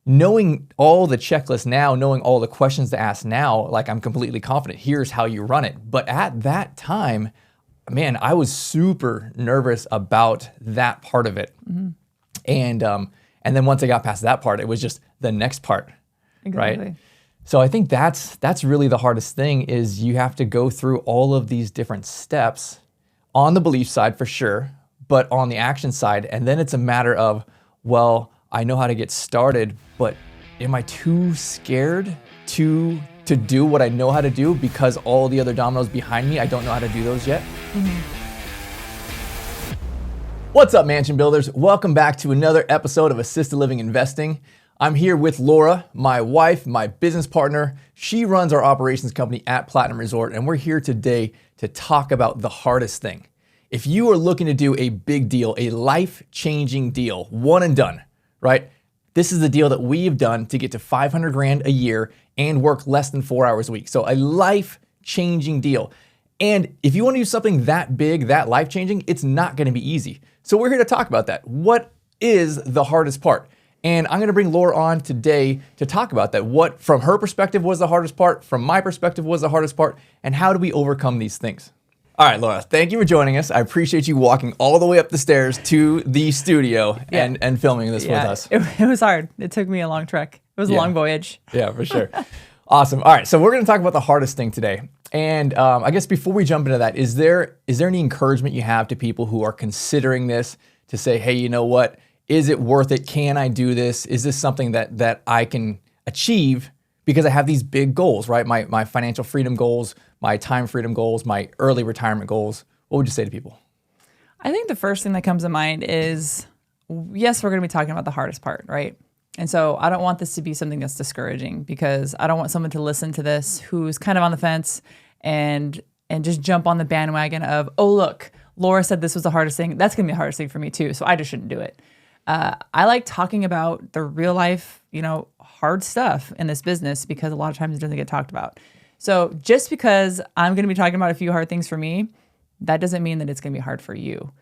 knowing all the checklists now, knowing all the questions to ask now, like I'm completely confident, here's how you run it. But at that time, man, I was super nervous about that part of it. And then once I got past that part, it was just the next part, right? So I think that's really the hardest thing is you have to go through all of these different steps on the belief side for sure, but on the action side. And then it's a matter of, well, I know how to get started, but am I too scared to do what I know how to do because all the other dominoes behind me, I don't know how to do those yet? What's up, mansion builders? Welcome back to another episode of Assisted Living Investing. I'm here with Laura, my wife, my business partner. She runs our operations company at Platinum Resort, and we're here today to talk about the hardest thing. If you are looking to do a big deal, a life-changing deal, one and done, right? This is the deal that we've done to get to 500 grand a year and work less than 4 hours a week. So a life-changing deal. And if you want to do something that big, that life-changing, it's not going to be easy. So we're here to talk about that. What is the hardest part? And I'm going to bring Laura on today to talk about that. What, from her perspective, was the hardest part? From my perspective, was the hardest part? And how do we overcome these things? All right, Laura, thank you for joining us. I appreciate you walking all the way up the stairs to the studio and filming this with us. It was hard. It took me a long trek. It was a long voyage. Yeah, for sure. Awesome. All right, so we're going to talk about the hardest thing today. And I guess before we jump into that, is there any encouragement you have to people who are considering this to say, hey, you know what? Is it worth it? Can I do this? Is this something that I can achieve because I have these big goals, right? My financial freedom goals, my time freedom goals, my early retirement goals. What would you say to people? I think the first thing that comes to mind is, yes, we're going to be talking about the hardest part, right? And so I don't want this to be something that's discouraging because I don't want someone to listen to this who's kind of on the fence and just jump on the bandwagon of, oh, look, Laura said this was the hardest thing. That's going to be the hardest thing for me too. So I just shouldn't do it. I like talking about the real life, hard stuff in this business because a lot of times it doesn't get talked about. So just because I'm going to be talking about a few hard things for me, that doesn't mean that it's going to be hard for you.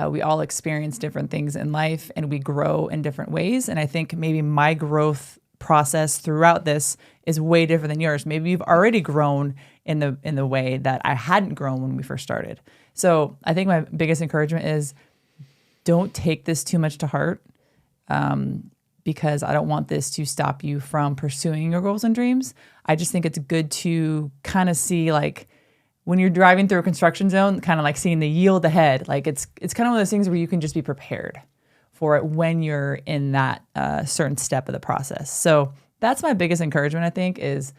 We all experience different things in life and we grow in different ways. And I think maybe my growth process throughout this is way different than yours. Maybe you've already grown in the way that I hadn't grown when we first started. So I think my biggest encouragement is don't take this too much to heart because I don't want this to stop you from pursuing your goals and dreams. I just think it's good to kind of see like when you're driving through a construction zone, kind of like seeing the yield ahead. Like it's kind of one of those things where you can just be prepared for it when you're in that certain step of the process. So that's my biggest encouragement, I think, is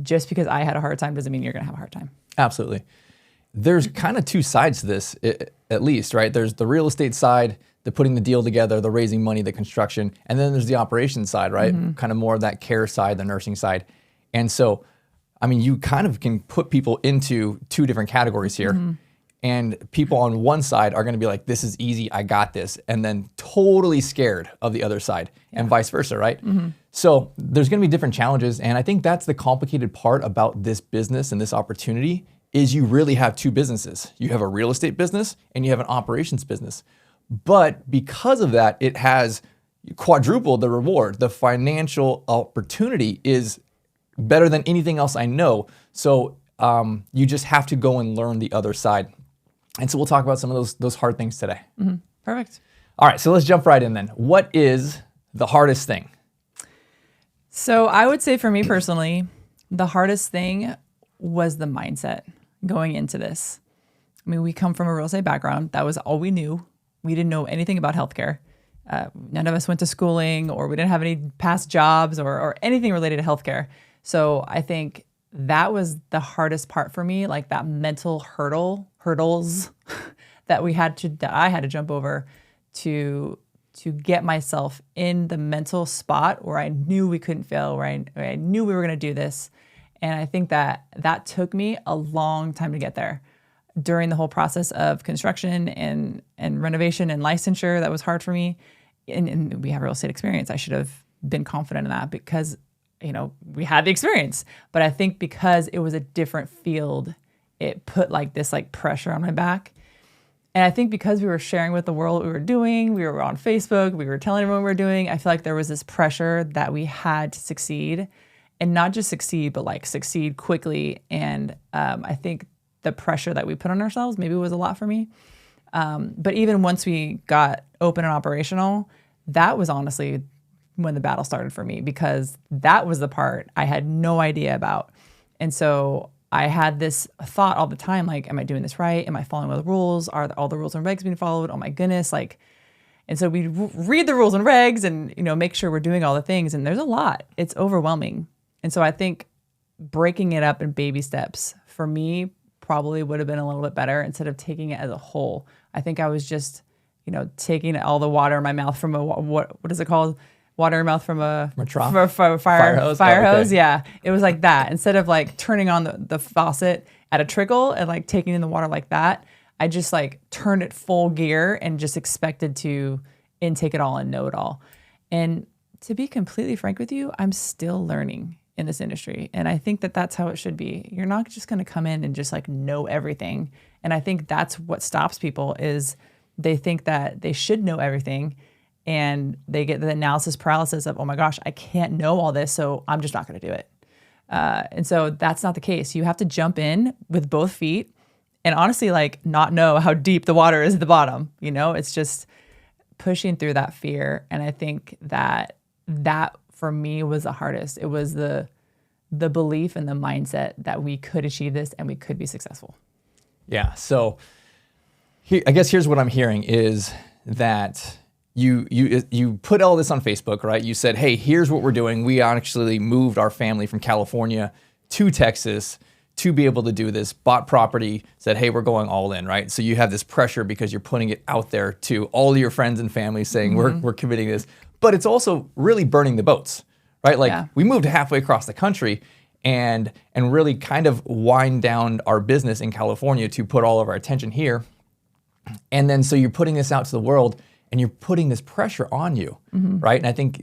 just because I had a hard time doesn't mean you're going to have a hard time. Absolutely. There's kind of two sides to this, at least, right? There's the real estate side, the putting the deal together, the raising money, the construction, and then there's the operations side, right? Kind of more of that care side, the nursing side. And so, I mean, you kind of can put people into two different categories here. And people on one side are going to be like, this is easy, I got this. And then totally scared of the other side and vice versa, right? So there's going to be different challenges. And I think that's the complicated part about this business and this opportunity is you really have two businesses. You have a real estate business and you have an operations business. But because of that, it has quadrupled the reward. The financial opportunity is better than anything else I know. So you just have to go and learn the other side. And so we'll talk about some of those hard things today. Perfect. All right, so let's jump right in then. What is the hardest thing? So I would say for me personally, the hardest thing was the mindset going into this. I mean, we come from a real estate background. That was all we knew. We didn't know anything about healthcare. None of us went to schooling or we didn't have any past jobs or anything related to healthcare. So I think that was the hardest part for me, like that mental hurdles that I had to jump over to get myself in the mental spot where I knew we couldn't fail, where I knew we were going to do this. And I think that took me a long time to get there. During the whole process of construction and renovation and licensure, that was hard for me. And we have real estate experience. I should have been confident in that because, we had the experience. But I think because it was a different field, it put this pressure on my back. And I think because we were sharing with the world what we were doing, we were on Facebook, we were telling everyone what we were doing, I feel like there was this pressure that we had to succeed, and not just succeed, but like succeed quickly. And I think the pressure that we put on ourselves maybe was a lot for me. But even once we got open and operational, that was honestly when the battle started for me, because that was the part I had no idea about. And so I had this thought all the time, like, am I doing this right? Am I following all the rules? Are all the rules and regs being followed? Oh my goodness. Like, and so we read the rules and regs and, make sure we're doing all the things. And there's a lot. It's overwhelming. And so I think breaking it up in baby steps for me probably would have been a little bit better instead of taking it as a whole. I think I was just, taking all the water in my mouth from what is it called? Water in your mouth from a trough? Fire hose. Okay. Yeah. It was like that. Instead of like turning on the faucet at a trickle and like taking in the water like that, I just like turned it full gear and just expected to intake it all and know it all. And to be completely frank with you, I'm still learning in this industry. And I think that that's how it should be. You're not just going to come in and just like know everything. And I think that's what stops people is they think that they should know everything. And they get the analysis paralysis of, oh my gosh, I can't know all this, so I'm just not going to do it. And so that's not the case. You have to jump in with both feet and honestly, like, not know how deep the water is at the bottom. It's just pushing through that fear. And I think that for me was the hardest. It was the belief and the mindset that we could achieve this and we could be successful. Yeah. So I guess here's what I'm hearing is that you put all this on Facebook, right? You said, hey, here's what we're doing. We actually moved our family from California to Texas to be able to do this, bought property, said, hey, we're going all in, right? So you have this pressure because you're putting it out there to all your friends and family saying, we're committing this. But it's also really burning the boats, right? Like we moved halfway across the country and really kind of wind down our business in California to put all of our attention here. And then so you're putting this out to the world and you're putting this pressure on you, right? And I think,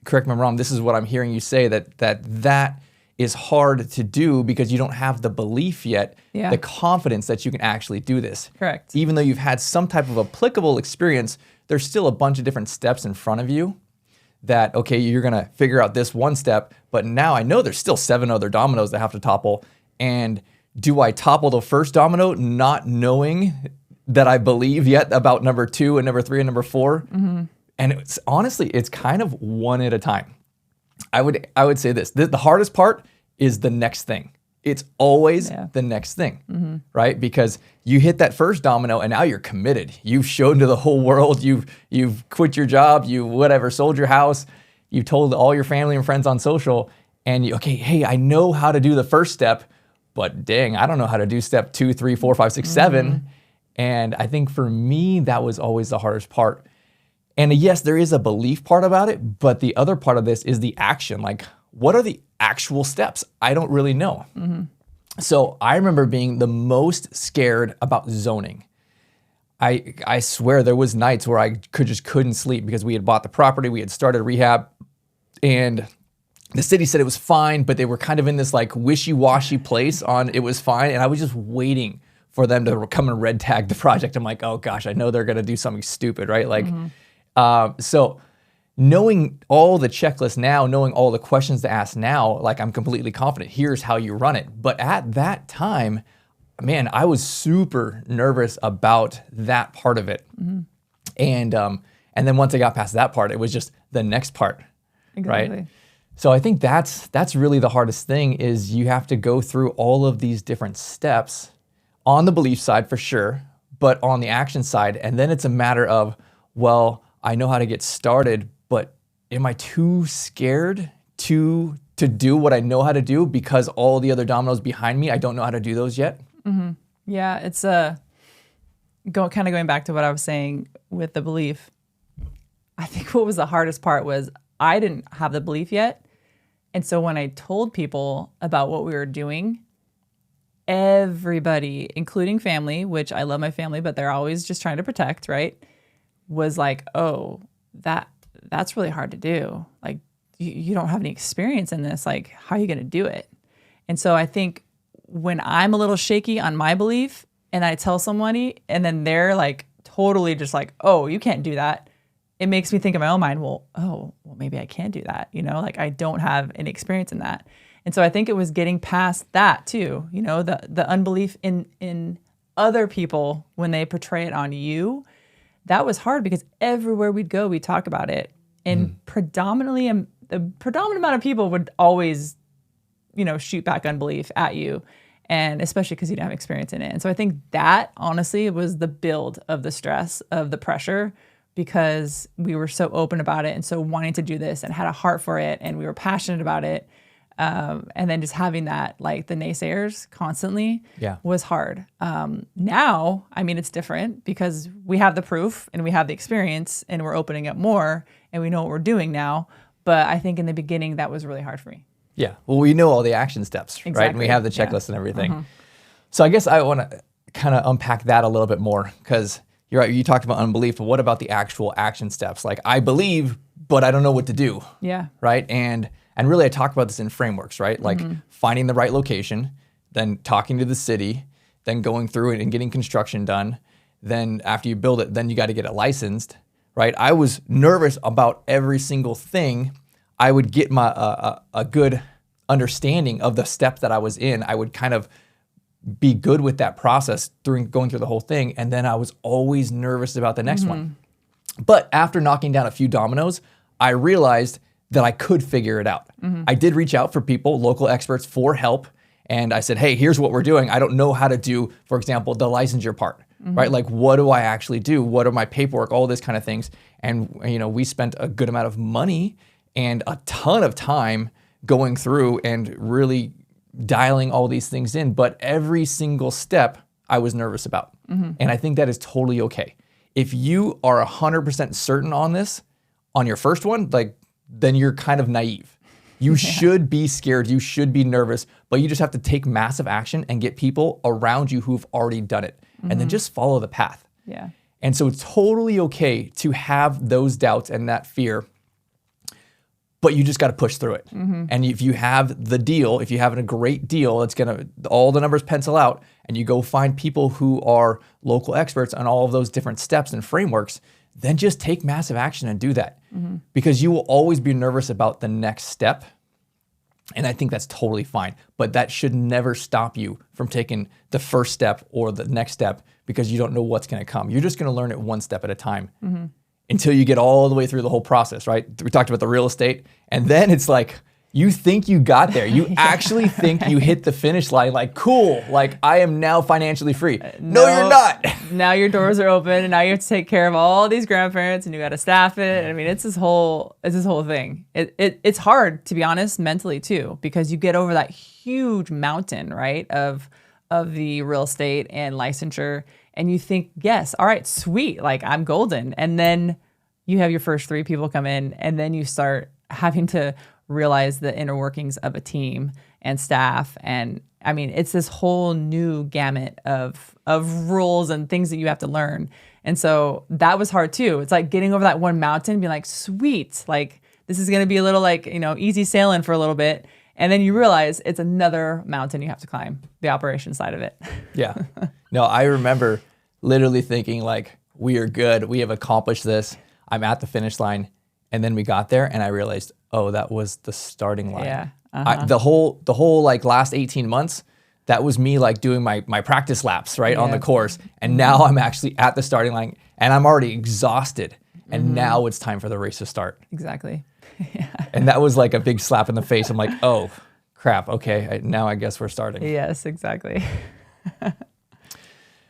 correct me if I'm wrong, this is what I'm hearing you say, that is hard to do because you don't have the belief yet, the confidence that you can actually do this. Correct. Even though you've had some type of applicable experience, there's still a bunch of different steps in front of you that, okay, you're gonna figure out this one step, but now I know there's still 7 other dominoes that have to topple. And do I topple the first domino not knowing that I believe yet about number 2 and number 3 and number 4? And honestly, it's kind of one at a time. I would say this, the hardest part is the next thing. It's always the next thing, right? Because you hit that first domino and now you're committed. You've shown to the whole world, you've quit your job, you whatever, sold your house, you told all your family and friends on social, and okay, hey, I know how to do the first step, but dang, I don't know how to do step 2, 3, 4, 5, 6, 7. And I think for me, that was always the hardest part. And yes, there is a belief part about it, but the other part of this is the action. Like, what are the actual steps? I don't really know. So I remember being the most scared about zoning. I swear there was nights where I couldn't sleep because we had bought the property, we had started rehab, and the city said it was fine, but they were kind of in this like wishy-washy place on it was fine, and I was just waiting for them to come and red tag the project. I'm like, oh gosh, I know they're gonna do something stupid, right? Like, so knowing all the checklists now, knowing all the questions to ask now, like I'm completely confident, here's how you run it. But at that time, man, I was super nervous about that part of it. And then once I got past that part, it was just the next part, right? So I think that's really the hardest thing is you have to go through all of these different steps on the belief side for sure, but on the action side. And then it's a matter of, well, I know how to get started, but am I too scared to do what I know how to do because all the other dominoes behind me, I don't know how to do those yet? Yeah, it's kind of going back to what I was saying with the belief. I think what was the hardest part was I didn't have the belief yet. And so when I told people about what we were doing, everybody, including family, which I love my family, but they're always just trying to protect, right? Was like, oh, that's really hard to do. Like, you don't have any experience in this. Like, how are you going to do it? And so I think when I'm a little shaky on my belief and I tell somebody and then they're like totally just like, oh, you can't do that. It makes me think in my own mind, well, maybe I can do that. Like I don't have any experience in that. And so I think it was getting past that too, the unbelief in other people when they portray it on you. That was hard because everywhere we'd go, we'd talk about it. And predominantly, the predominant amount of people would always, shoot back unbelief at you. And especially because you didn't have experience in it. And so I think that honestly was the build of the stress, of the pressure, because we were so open about it and so wanting to do this and had a heart for it and we were passionate about it. And then just having that, like the naysayers constantly was hard. Now, I mean, it's different because we have the proof and we have the experience and we're opening up more and we know what we're doing now. But I think in the beginning, that was really hard for me. Yeah. Well, we know all the action steps, right? And we have the checklist and everything. So I guess I want to kind of unpack that a little bit more because you're right. You talked about unbelief, but what about the actual action steps? Like I believe, but I don't know what to do. Yeah. Right. And really I talk about this in frameworks, right? Like finding the right location, then talking to the city, then going through it and getting construction done. Then after you build it, then you got to get it licensed, right? I was nervous about every single thing. I would get my a good understanding of the step that I was in. I would kind of be good with that process going through the whole thing. And then I was always nervous about the next one. But after knocking down a few dominoes, I realized that I could figure it out. I did reach out for people, local experts, for help. And I said, hey, here's what we're doing. I don't know how to do, for example, the licensure part, right? Like, what do I actually do? What are my paperwork? All this kind of things. And, we spent a good amount of money and a ton of time going through and really dialing all these things in. But every single step I was nervous about. And I think that is totally okay. If you are 100% certain on this, on your first one, then you're kind of naive. You should be scared. You should be nervous, but you just have to take massive action and get people around you who've already done it. And then just follow the path. Yeah. And so it's totally okay to have those doubts and that fear, but you just got to push through it. And if you have the deal, if you have a great deal, it's going to, all the numbers pencil out, and you go find people who are local experts on all of those different steps and frameworks, then just take massive action and do that. Because you will always be nervous about the next step. And I think that's totally fine. But that should never stop you from taking the first step or the next step because you don't know what's going to come. You're just going to learn it one step at a time until you get all the way through the whole process, right? We talked about the real estate. And then it's like, you think you got there. You actually think you hit the finish line. Like, cool. Like, I am now financially free. No, you're not. Now your doors are open, and now you have to take care of all these grandparents, and you got to staff it. I mean, it's this whole thing. It's hard, to be honest, mentally too, because you get over that huge mountain, right, of the real estate and licensure, and you think, yes, all right, sweet, like I'm golden, and then you have your first 3 people come in, and then you start having to realize the inner workings of a team and staff. And I mean, it's this whole new gamut of rules and things that you have to learn. And so that was hard too. It's like getting over that one mountain and being like, sweet, like this is going to be a little like, easy sailing for a little bit. And then you realize it's another mountain you have to climb, the operation side of it. Yeah. No, I remember literally thinking like, we are good. We have accomplished this. I'm at the finish line. And then we got there and I realized, oh, that was the starting line. Yeah. The whole like last 18 months, that was me like doing my practice laps, right, on the course. And now I'm actually at the starting line and I'm already exhausted. And now it's time for the race to start. Exactly. And that was like a big slap in the face. I'm like, oh, crap. Okay, now I guess we're starting. Yes, exactly.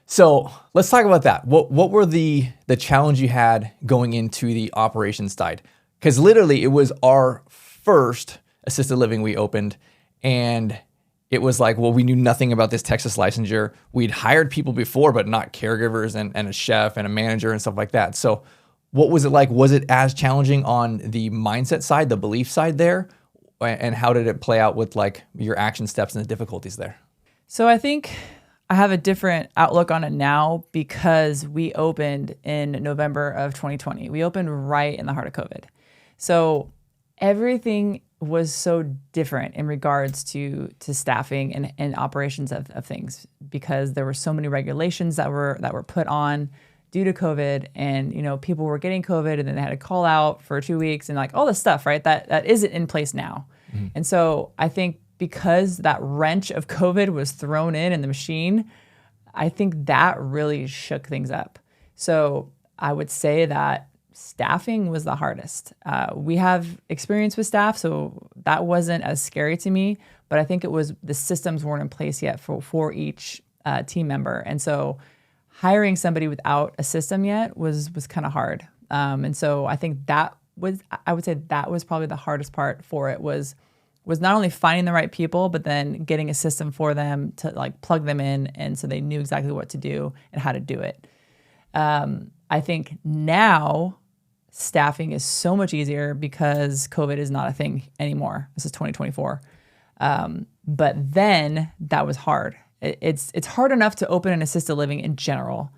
So let's talk about that. What were the challenge you had going into the operations side? Because literally it was our first assisted living we opened, and it was like, well, we knew nothing about this Texas licensure. We'd hired people before, but not caregivers and a chef and a manager and stuff like that. So what was it like? Was it as challenging on the mindset side, the belief side there? And how did it play out with like your action steps and the difficulties there? So I think I have a different outlook on it now because we opened in November of 2020. We opened right in the heart of COVID. So everything was so different in regards to staffing and operations of things, because there were so many regulations that were put on due to COVID, and people were getting COVID and then they had to call out for 2 weeks and like all this stuff, right? That isn't in place now. And so I think because that wrench of COVID was thrown in the machine, I think that really shook things up. So I would say that staffing was the hardest. We have experience with staff, so that wasn't as scary to me, but I think it was the systems weren't in place yet for each team member. And so hiring somebody without a system yet was kind of hard. And so I think I would say that was probably the hardest part for it, was not only finding the right people, but then getting a system for them to like plug them in, and so they knew exactly what to do and how to do it. I think now staffing is so much easier because COVID is not a thing anymore. This is 2024. But then that was hard. It's hard enough to open an assisted living in general.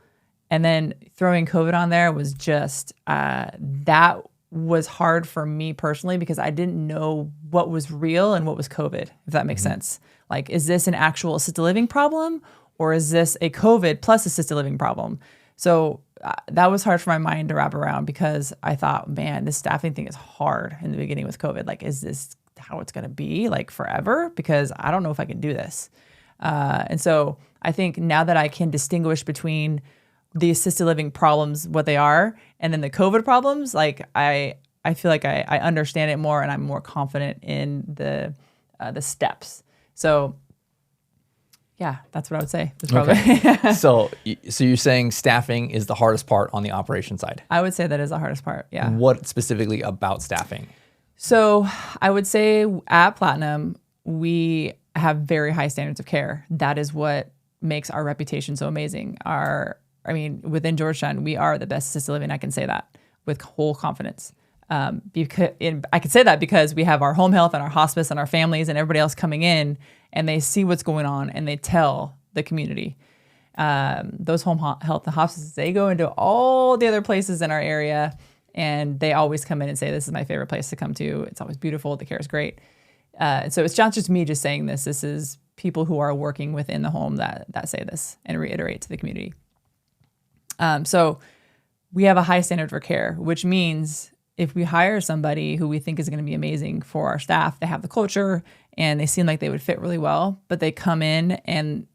And then throwing COVID on there was just, that was hard for me personally, because I didn't know what was real and what was COVID, if that makes sense. Like, is this an actual assisted living problem, or is this a COVID plus assisted living problem? So that was hard for my mind to wrap around, because I thought, man, this staffing thing is hard in the beginning with COVID. Like, is this how it's going to be like forever? Because I don't know if I can do this. And so I think now that I can distinguish between the assisted living problems, what they are, and then the COVID problems, like I feel like I understand it more, and I'm more confident in the steps. So yeah, that's what I would say. Okay. So you're saying staffing is the hardest part on the operation side? I would say that is the hardest part, yeah. What specifically about staffing? So I would say at Platinum, we have very high standards of care. That is what makes our reputation so amazing. Within Georgetown, we are the best assisted living. I can say that with whole confidence. I can say that because we have our home health and our hospice and our families and everybody else coming in, and they see what's going on and they tell the community. Those home health and hospices, they go into all the other places in our area, and they always come in and say, this is my favorite place to come to. It's always beautiful. The care is great. And so it's not just me just saying this. This is people who are working within the home that say this and reiterate to the community. So we have a high standard for care, which means if we hire somebody who we think is going to be amazing for our staff, they have the culture and they seem like they would fit really well, but they come in and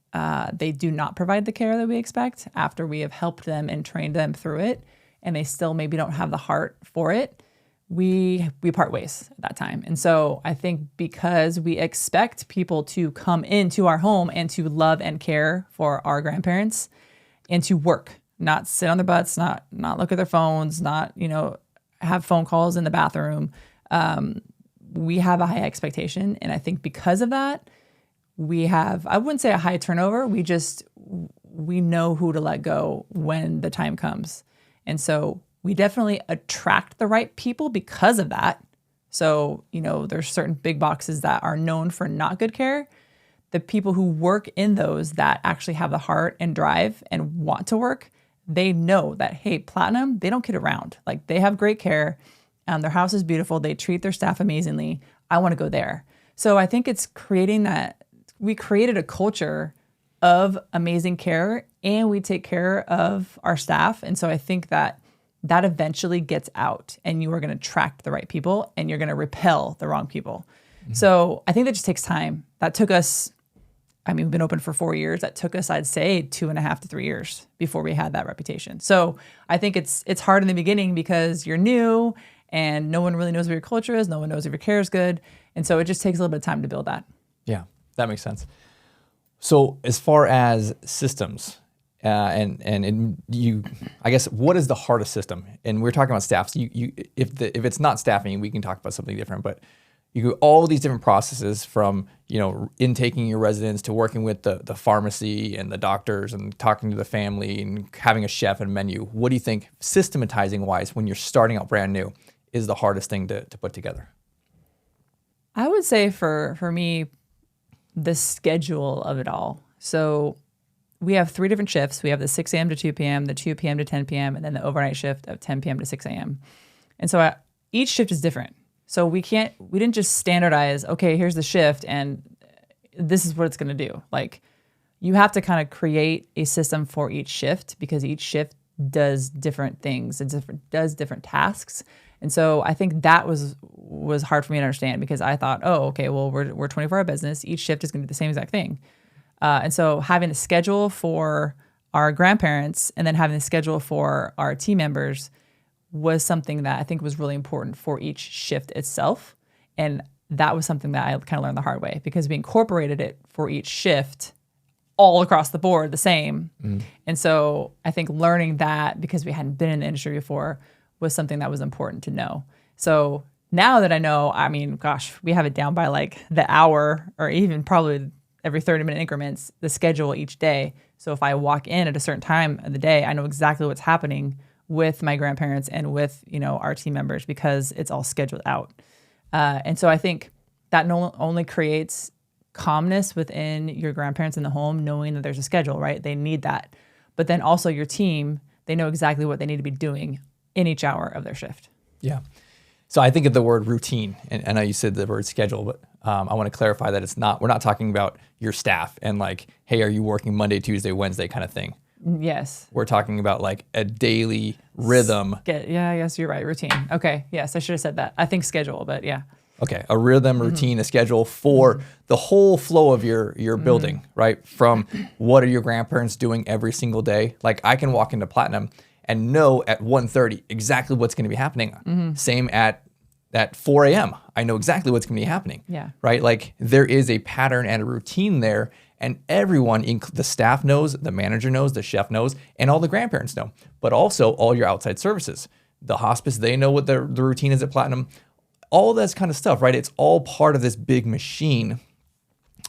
they do not provide the care that we expect after we have helped them and trained them through it, and they still maybe don't have the heart for it, we part ways at that time. And so I think because we expect people to come into our home and to love and care for our grandparents and to work, not sit on their butts, not look at their phones, not, have phone calls in the bathroom. We have a high expectation. And I think because of that, we have, I wouldn't say a high turnover. We know who to let go when the time comes. And so we definitely attract the right people because of that. So, there's certain big boxes that are known for not good care. The people who work in those that actually have the heart and drive and want to work, they know that, hey, Platinum, they don't kid around. Like, they have great care. Their house is beautiful. They treat their staff amazingly. I want to go there. So I think it's creating that. We created a culture of amazing care, and we take care of our staff. And so I think that eventually gets out, and you are going to attract the right people, and you're going to repel the wrong people. Mm-hmm. So I think that just takes time. That took us, we've been open for 4 years. That took us, I'd say, 2.5 to 3 years before we had that reputation. So I think it's hard in the beginning because you're new and no one really knows what your culture is. No one knows if your care is good. And so it just takes a little bit of time to build that. Yeah, that makes sense. So as far as systems, I guess, what is the hardest system? And we're talking about staff. So if it's not staffing, we can talk about something different. But you go all these different processes from intaking your residents to working with the pharmacy and the doctors and talking to the family and having a chef and menu. What do you think, systematizing wise, when you're starting out brand new, is the hardest thing to put together? I would say for me, the schedule of it all. So we have 3 different shifts. We have the 6 a.m. to 2 p.m., the 2 p.m. to 10 p.m., and then the overnight shift of 10 p.m. to 6 a.m. And so each shift is different. So we didn't just standardize, okay, here's the shift and this is what it's going to do. Like, you have to kind of create a system for each shift because each shift does different things. Does different tasks. And so I think that was hard for me to understand because I thought, oh, okay, well, we're 24-hour business. Each shift is going to do the same exact thing. And so having a schedule for our grandparents and then having a schedule for our team members was something that I think was really important for each shift itself. And that was something that I kind of learned the hard way because we incorporated it for each shift all across the board the same. And so I think learning that because we hadn't been in the industry before was something that was important to know. So now that I know, I mean, gosh, we have it down by like the hour or even probably every 30-minute increments, the schedule each day. So if I walk in at a certain time of the day, I know exactly what's happening with my grandparents and with, our team members because it's all scheduled out. And so I think that not only creates calmness within your grandparents in the home, knowing that there's a schedule, right? They need that. But then also your team, they know exactly what they need to be doing in each hour of their shift. Yeah. So I think of the word routine, and I know you said the word schedule, but I want to clarify that we're not talking about your staff and like, hey, are you working Monday, Tuesday, Wednesday kind of thing? Yes. We're talking about like a daily rhythm. Yeah, yes, you're right. Routine. Okay. Yes, I should have said that. I think schedule, but yeah. Okay, a rhythm, routine, a schedule for the whole flow of your building, right? From what are your grandparents doing every single day? Like I can walk into Platinum and know at 1:30 exactly what's going to be happening. Same at 4 a.m. I know exactly what's going to be happening. Yeah. Right? Like there is a pattern and a routine there, and everyone, the staff knows, the manager knows, the chef knows, and all the grandparents know. But also all your outside services. The hospice, they know what the routine is at Platinum. All that kind of stuff, right? It's all part of this big machine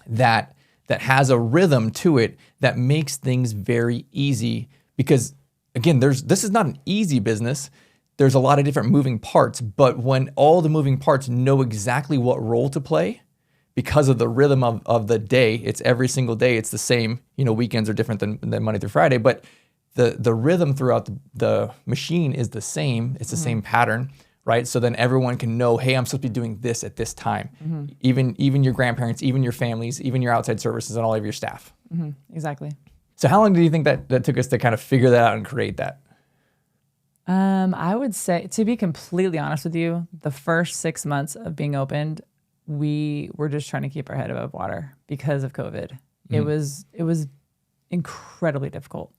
that has a rhythm to it that makes things very easy. Because again, this is not an easy business. There's a lot of different moving parts, but when all the moving parts know exactly what role to play, because of the rhythm of the day, it's every single day, it's the same. Weekends are different than Monday through Friday, but the rhythm throughout the machine is the same. It's the same pattern. Right? So then everyone can know, hey, I'm supposed to be doing this at this time. Even your grandparents, even your families, even your outside services and all of your staff. Exactly. So how long do you think that took us to kind of figure that out and create that? I would say, to be completely honest with you, the first 6 months of being opened, we were just trying to keep our head above water because of COVID. It was incredibly difficult.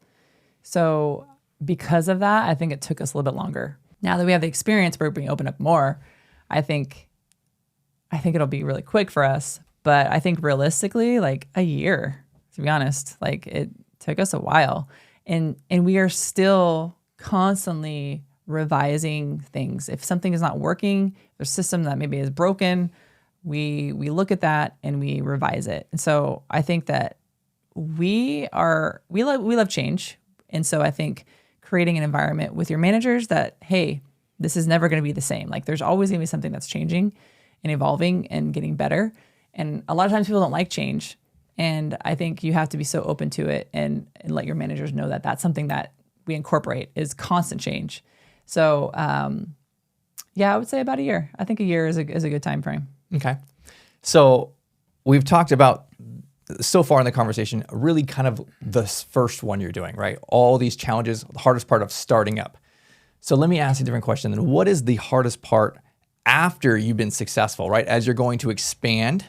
So because of that, I think it took us a little bit longer. Now that we have the experience, we're being opened up more. I think it'll be really quick for us, but I think realistically, like a year, to be honest, like it took us a while, and we are still constantly revising things. If something is not working, there's a system that maybe is broken, we look at that and we revise it. And so I think that we love change, and so I think creating an environment with your managers that, hey, this is never going to be the same. Like there's always going to be something that's changing and evolving and getting better. And a lot of times people don't like change. And I think you have to be so open to it and let your managers know that that's something that we incorporate is constant change. So I would say about a year. I think a year is a good time frame. Okay. So we've talked about so far in the conversation, really kind of the first one you're doing, right? All these challenges, the hardest part of starting up. So let me ask you a different question then. What is the hardest part after you've been successful, right? As you're going to expand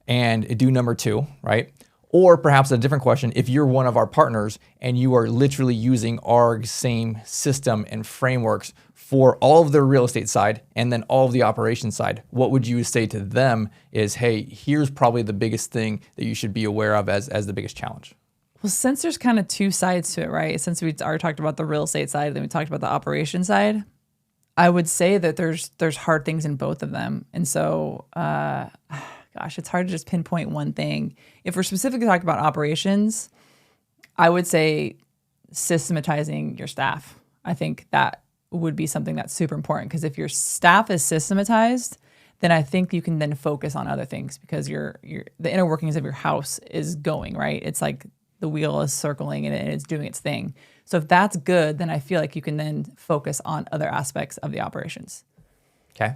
and do number 2, right? Or perhaps a different question, if you're one of our partners and you are literally using our same system and frameworks for all of the real estate side and then all of the operations side, what would you say to them is, hey, here's probably the biggest thing that you should be aware of as the biggest challenge? Well, since there's kind of 2 sides to it, right? Since we already talked about the real estate side, then we talked about the operation side, I would say that there's hard things in both of them. And so, gosh, it's hard to just pinpoint one thing. If we're specifically talking about operations, I would say systematizing your staff. I think that would be something that's super important because if your staff is systematized, then I think you can then focus on other things because the inner workings of your house is going, right? It's like the wheel is circling and it's doing its thing. So if that's good, then I feel like you can then focus on other aspects of the operations. Okay.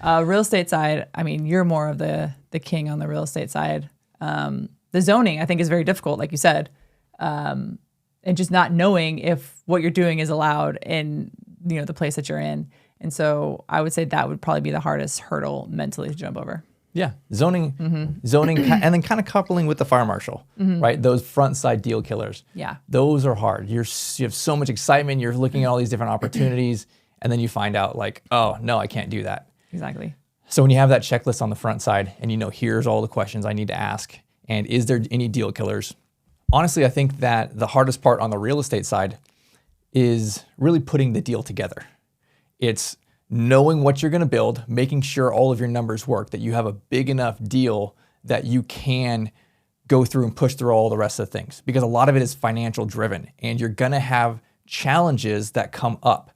Real estate side, I mean, you're more of the king on the real estate side. The zoning, I think, is very difficult, like you said, and just not knowing if what you're doing is allowed in the place that you're in. And so I would say that would probably be the hardest hurdle mentally to jump over. Yeah, zoning, and then kind of coupling with the fire marshal, right? Those front side deal killers. Yeah, those are hard. You have so much excitement. You're looking at all these different opportunities, and then you find out like, oh no, I can't do that. exactly. So when you have that checklist on the front side, and here's all the questions I need to ask, and is there any deal killers? Honestly, I think that the hardest part on the real estate side is really putting the deal together. It's knowing what you're going to build, making sure all of your numbers work, that you have a big enough deal that you can go through and push through all the rest of the things. Because a lot of it is financial driven, and you're going to have challenges that come up.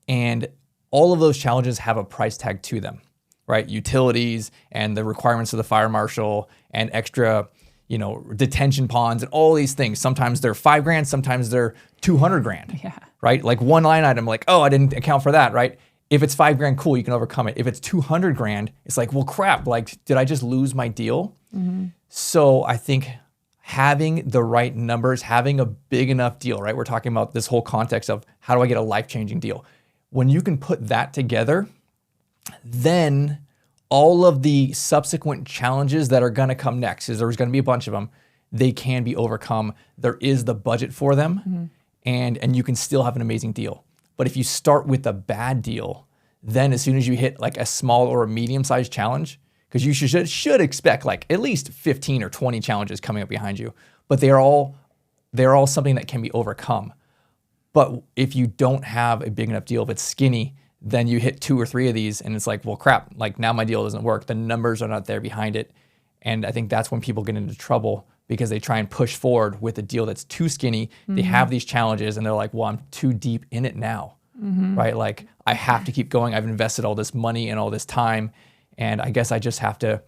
And all of those challenges have a price tag to them, right? Utilities and the requirements of the fire marshal and extra, detention ponds and all these things. Sometimes they're $5,000, sometimes they're $200,000, Yeah. right? Like one line item, like, oh, I didn't account for that, right? If it's $5,000, cool, you can overcome it. If it's $200,000, it's like, well, crap, like, did I just lose my deal? So I think having the right numbers, having a big enough deal, right? We're talking about this whole context of how do I get a life-changing deal? When you can put that together, then all of the subsequent challenges that are going to come next, is there's going to be a bunch of them, they can be overcome. There is the budget for them, and you can still have an amazing deal. But if you start with a bad deal, then as soon as you hit like a small or a medium-sized challenge, because you should expect like at least 15 or 20 challenges coming up behind you, but they're all something that can be overcome. But if you don't have a big enough deal, if it's skinny, then you hit 2 or 3 of these and it's like, well, crap, like now my deal doesn't work. The numbers are not there behind it. And I think that's when people get into trouble, because they try and push forward with a deal that's too skinny. They have these challenges and they're like, well, I'm too deep in it now, right? Like I have to keep going. I've invested all this money and all this time, and I guess I just have to,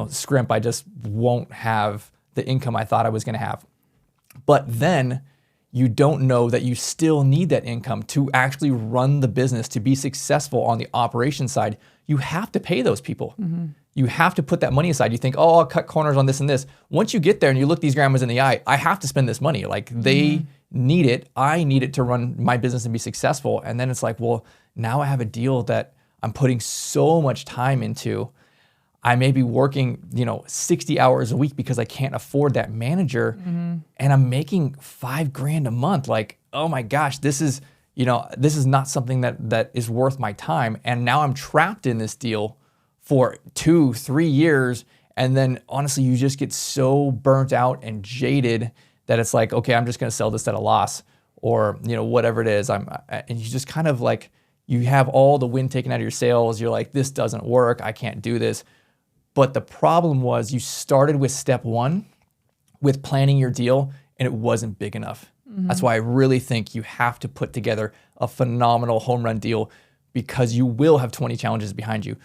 scrimp. I just won't have the income I thought I was going to have. But then you don't know that you still need that income to actually run the business, to be successful on the operation side. You have to pay those people. You have to put that money aside. You think, oh, I'll cut corners on this and this. Once you get there and you look these grandmas in the eye, I have to spend this money. Like they need it. I need it to run my business and be successful. And then it's like, well, now I have a deal that I'm putting so much time into. I may be working, 60 hours a week because I can't afford that manager, and I'm making $5,000 a month. Like, oh my gosh, this is not something that is worth my time. And now I'm trapped in this deal for 2-3 years. And then honestly, you just get so burnt out and jaded that it's like, okay, I'm just going to sell this at a loss, or, whatever it is. And you just kind of like, you have all the wind taken out of your sails. You're like, this doesn't work. I can't do this. But the problem was you started with step 1 with planning your deal, and it wasn't big enough. That's why I really think you have to put together a phenomenal home run deal, because you will have 20 challenges behind you.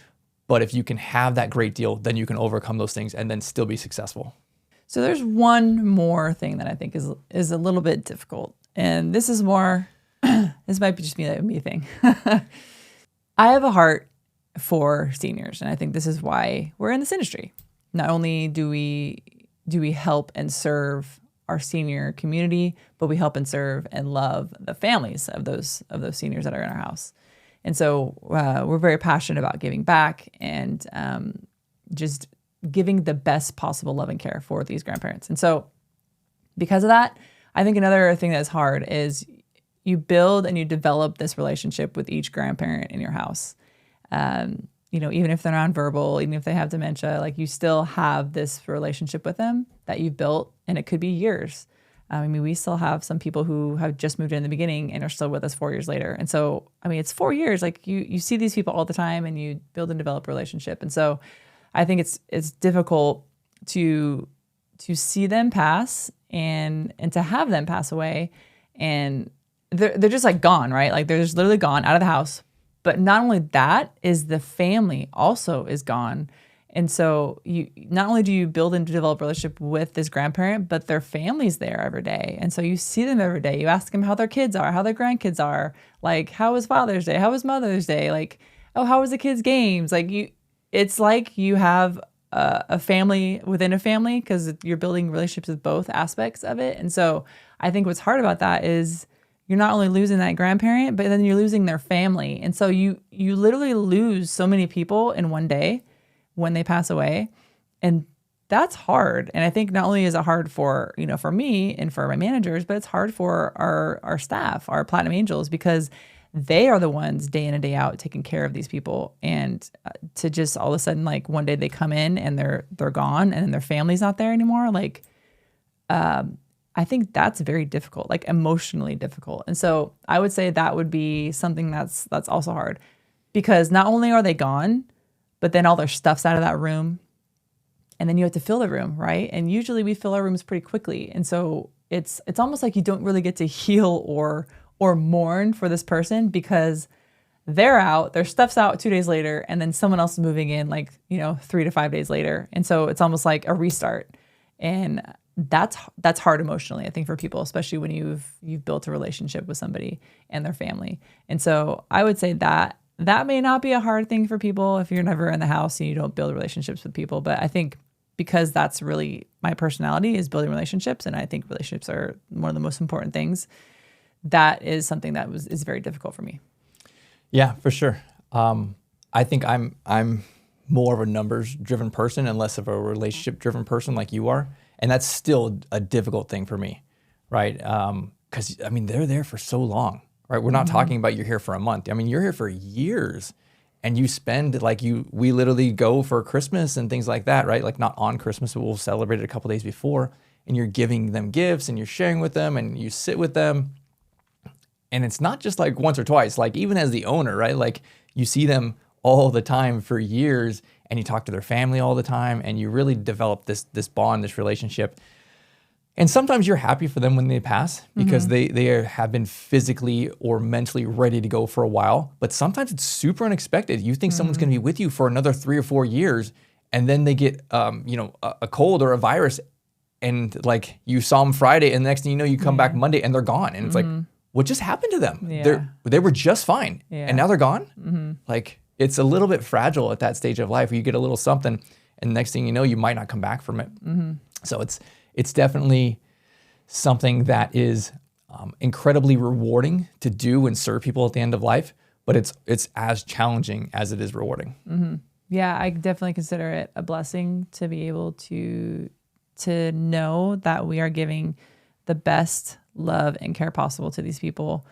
But if you can have that great deal, then you can overcome those things and then still be successful. So there's one more thing that I think is a little bit difficult. And this is more, this might be just me thing. I have a heart for seniors, and I think this is why we're in this industry. Not only do we help and serve our senior community, but we help and serve and love the families of those seniors that are in our house. And so we're very passionate about giving back and just giving the best possible love and care for these grandparents. And so because of that, I think another thing that's hard is you build and you develop this relationship with each grandparent in your house. Even if they're nonverbal, even if they have dementia, like you still have this relationship with them that you've built, and it could be years. We still have some people who have just moved in the beginning and are still with us 4 years later. And so, it's 4 years, like you see these people all the time and you build and develop a relationship. And so I think it's difficult to see them pass and to have them pass away. And they're just like gone, right? Like they're just literally gone out of the house. But not only that, is the family also is gone. And so you not only do you build and develop a relationship with this grandparent, but their family's there every day. And so you see them every day. You ask them how their kids are, how their grandkids are, like how was Father's Day, how was Mother's Day, like oh, how was the kids' games? It's like you have a family within a family because you're building relationships with both aspects of it. And so I think what's hard about that is you're not only losing that grandparent, but then you're losing their family. And so you literally lose so many people in one day when they pass away. And that's hard. And I think not only is it hard for, for me and for my managers, but it's hard for our staff, our Platinum Angels, because they are the ones day in and day out taking care of these people. And to just all of a sudden, like one day they come in and they're gone and then their family's not there anymore. I think that's very difficult, like emotionally difficult. And so I would say that would be something that's also hard, because not only are they gone, but then all their stuff's out of that room. And then you have to fill the room, right? And usually we fill our rooms pretty quickly. And so it's almost like you don't really get to heal or mourn for this person, because they're out, their stuff's out 2 days later, and then someone else is moving in 3 to 5 days later. And so it's almost like a restart. And that's hard emotionally, I think, for people, especially when you've built a relationship with somebody and their family. And so I would say that may not be a hard thing for people if you're never in the house and you don't build relationships with people. But I think because that's really my personality, is building relationships, and I think relationships are one of the most important things, that is something that is very difficult for me. Yeah, for sure. I think I'm more of a numbers-driven person and less of a relationship-driven person like you are. And that's still a difficult thing for me, right? Because, they're there for so long, right? We're not talking about you're here for a month. You're here for years, and you spend, we literally go for Christmas and things like that, right? Like not on Christmas, but we'll celebrate it a couple days before, and you're giving them gifts and you're sharing with them and you sit with them. And it's not just like once or twice, like even as the owner, right? Like you see them all the time for years, and you talk to their family all the time, and you really develop this bond, this relationship. And sometimes you're happy for them when they pass, because they have been physically or mentally ready to go for a while. But sometimes it's super unexpected. You think someone's going to be with you for another 3 or 4 years, and then they get a cold or a virus, and like you saw them Friday, and the next thing you know, you come back Monday and they're gone, and it's like, what just happened to them? Yeah. They were just fine, and now they're gone. Like, it's a little bit fragile at that stage of life where you get a little something, and the next thing you know, you might not come back from it. So it's definitely something that is incredibly rewarding to do and serve people at the end of life, but it's as challenging as it is rewarding. Yeah, I definitely consider it a blessing to be able to know that we are giving the best love and care possible to these people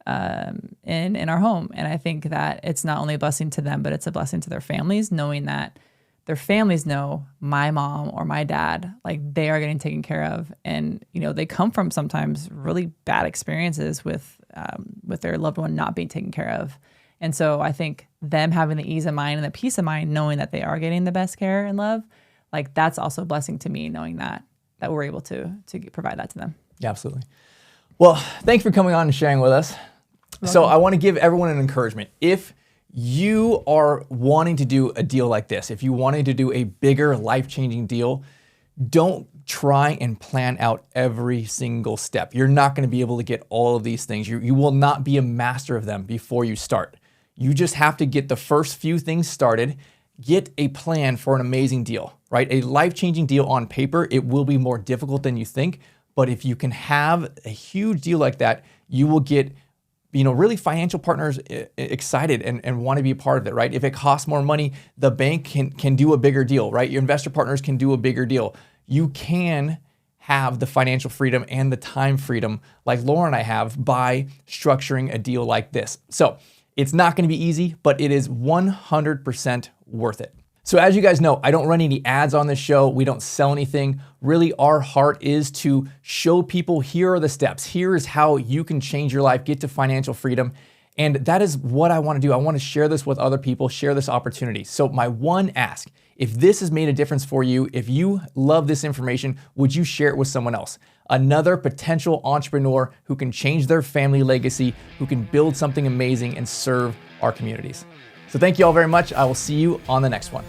in our home. And I think that it's not only a blessing to them, but it's a blessing to their families, knowing that their families know my mom or my dad, like they are getting taken care of. And, they come from sometimes really bad experiences with their loved one not being taken care of. And so I think them having the ease of mind and the peace of mind, knowing that they are getting the best care and love, like that's also a blessing to me, knowing that we're able to provide that to them. Yeah, absolutely. Well, thanks for coming on and sharing with us. So I want to give everyone an encouragement. If you are wanting to do a deal like this, if you wanted to do a bigger life-changing deal, don't try and plan out every single step. You're not going to be able to get all of these things. You will not be a master of them before you start. You just have to get the first few things started, get a plan for an amazing deal, right? A life-changing deal on paper, it will be more difficult than you think, but if you can have a huge deal like that, you will get really financial partners excited and want to be a part of it, right? If it costs more money, the bank can do a bigger deal, right? Your investor partners can do a bigger deal. You can have the financial freedom and the time freedom like Laura and I have by structuring a deal like this. So it's not going to be easy, but it is 100% worth it. So as you guys know, I don't run any ads on this show. We don't sell anything. Really, our heart is to show people, here are the steps. Here is how you can change your life, get to financial freedom. And that is what I want to do. I want to share this with other people, share this opportunity. So my one ask, if this has made a difference for you, if you love this information, would you share it with someone else? Another potential entrepreneur who can change their family legacy, who can build something amazing and serve our communities. So thank you all very much. I will see you on the next one.